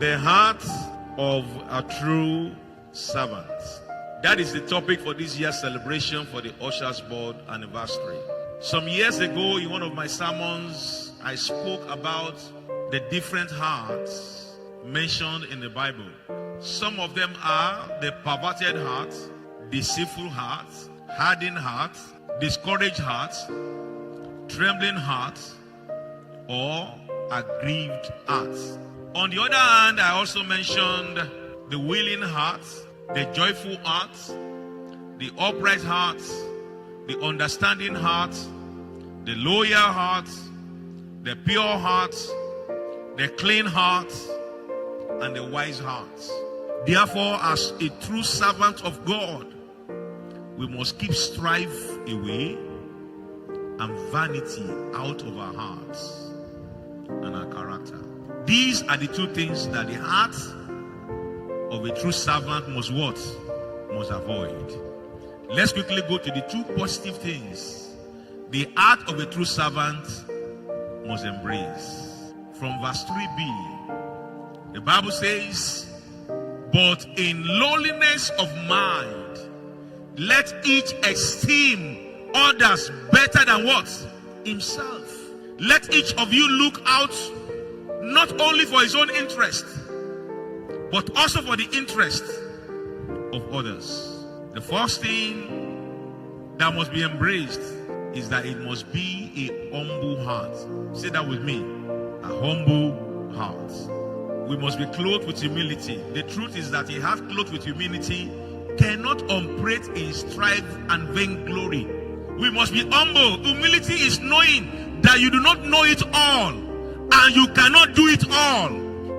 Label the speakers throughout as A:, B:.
A: The heart of a true servant. That is the topic for this year's celebration for the Ushers Board anniversary. Some years ago, in one of my sermons, I spoke about the different hearts mentioned in the Bible. Some of them are the perverted heart, deceitful heart, hardened heart, discouraged heart, trembling heart, or aggrieved heart. On the other hand, I also mentioned the willing heart, the joyful heart, the upright heart, the understanding heart, the loyal heart, the pure heart, the clean heart, and the wise heart. Therefore, as a true servant of God, we must keep strife away and vanity out of our hearts and our character. These are the two things that the heart of a true servant must what? Must avoid. Let's quickly go to the two positive things the heart of a true servant must embrace. From verse 3b, the Bible says, "But in lowliness of mind, let each esteem others better than what? Himself." Let each of you look out not only for his own interest, but also for the interest of others. The first thing that must be embraced is that it must be a humble heart. Say that with me. A humble heart. We must be clothed with humility. The truth is that a heart clothed with humility cannot operate in strife and vainglory. We must be humble. Humility is knowing that you do not know it all and you cannot do it all.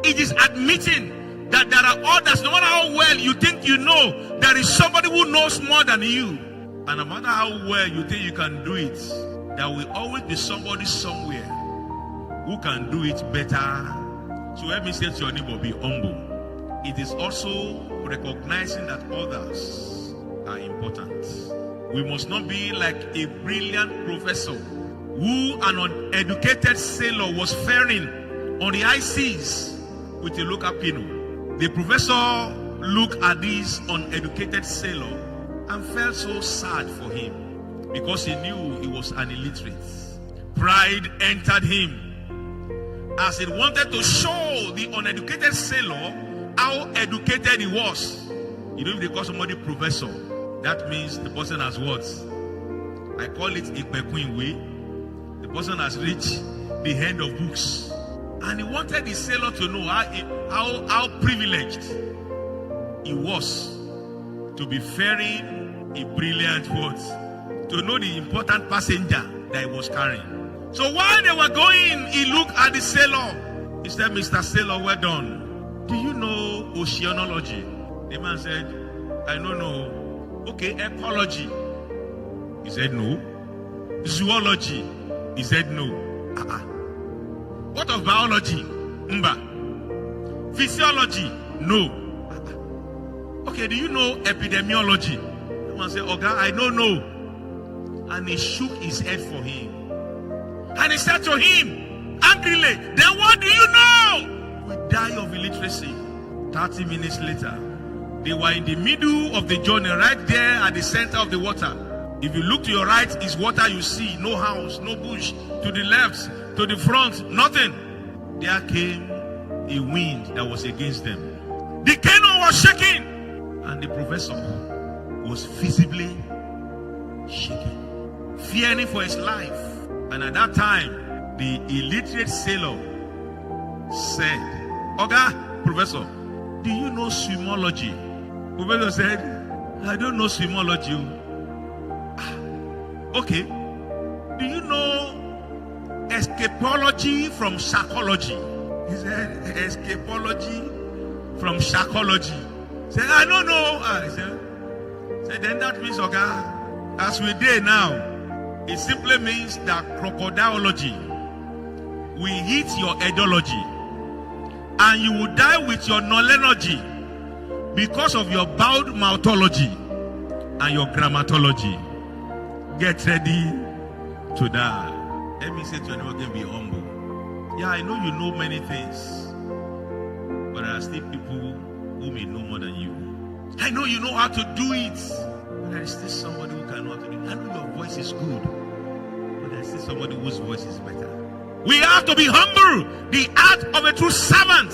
A: It is admitting that there are others. No matter how well you think you know, there is somebody who knows more than you. And no matter how well you think you can do it, there will always be somebody somewhere who can do it better. So let me say to your neighbor, be humble. It is also recognizing that others are important. We must not be like a brilliant professor who an uneducated sailor was ferrying on the high seas with a local Pinot. The professor looked at this uneducated sailor and felt so sad for him because he knew he was an illiterate. Pride entered him as he wanted to show the uneducated sailor how educated he was. You know, if they call somebody professor, that means the person has what? I call it a Bequin way. The person has reached the end of books. And he wanted the sailor to know how privileged he was to be ferrying a brilliant boat, to know the important passenger that he was carrying. So while they were going, he looked at the sailor. He said, "Mr. Sailor, well done. Do you know oceanology?" The man said, "I don't know." "Okay, ecology?" He said, "No." "Zoology?" He said, "No." "What of biology?" "Mba." "Physiology?" "No." "Okay, do you know epidemiology?" The man said, "Oga, I don't know." And he shook his head for him. And he said to him angrily, "Then what do you know?" We die of illiteracy. 30 minutes later, they were in the middle of the journey, right there at the center of the water. If you look to your right, is water you see. No house, no bush. To the left, to the front, nothing. There came a wind that was against them. The canoe was shaking. And the professor was visibly shaking, fearing for his life. And at that time, the illiterate sailor said, "Oga, professor, do you know swimology?" Professor said, "I don't know swimology." "Okay, do you know escapology from sharkology?" He said, "Escapology from sharkology." He said, "I don't know." He said, "Then that means, okay, as we did now, it simply means that crocodileology will hit your ideology and you will die with your knowledgeology because of your bowed mouthology and your grammatology. Get ready to die." Let me say to anyone, can be humble. Yeah, I know you know many things, but But there are still people who may know more than you. I know you know how to do it, but there is still somebody who can know how to do it. I know your voice is good, but there is still somebody whose voice is better. We have to be humble. The art of a true servant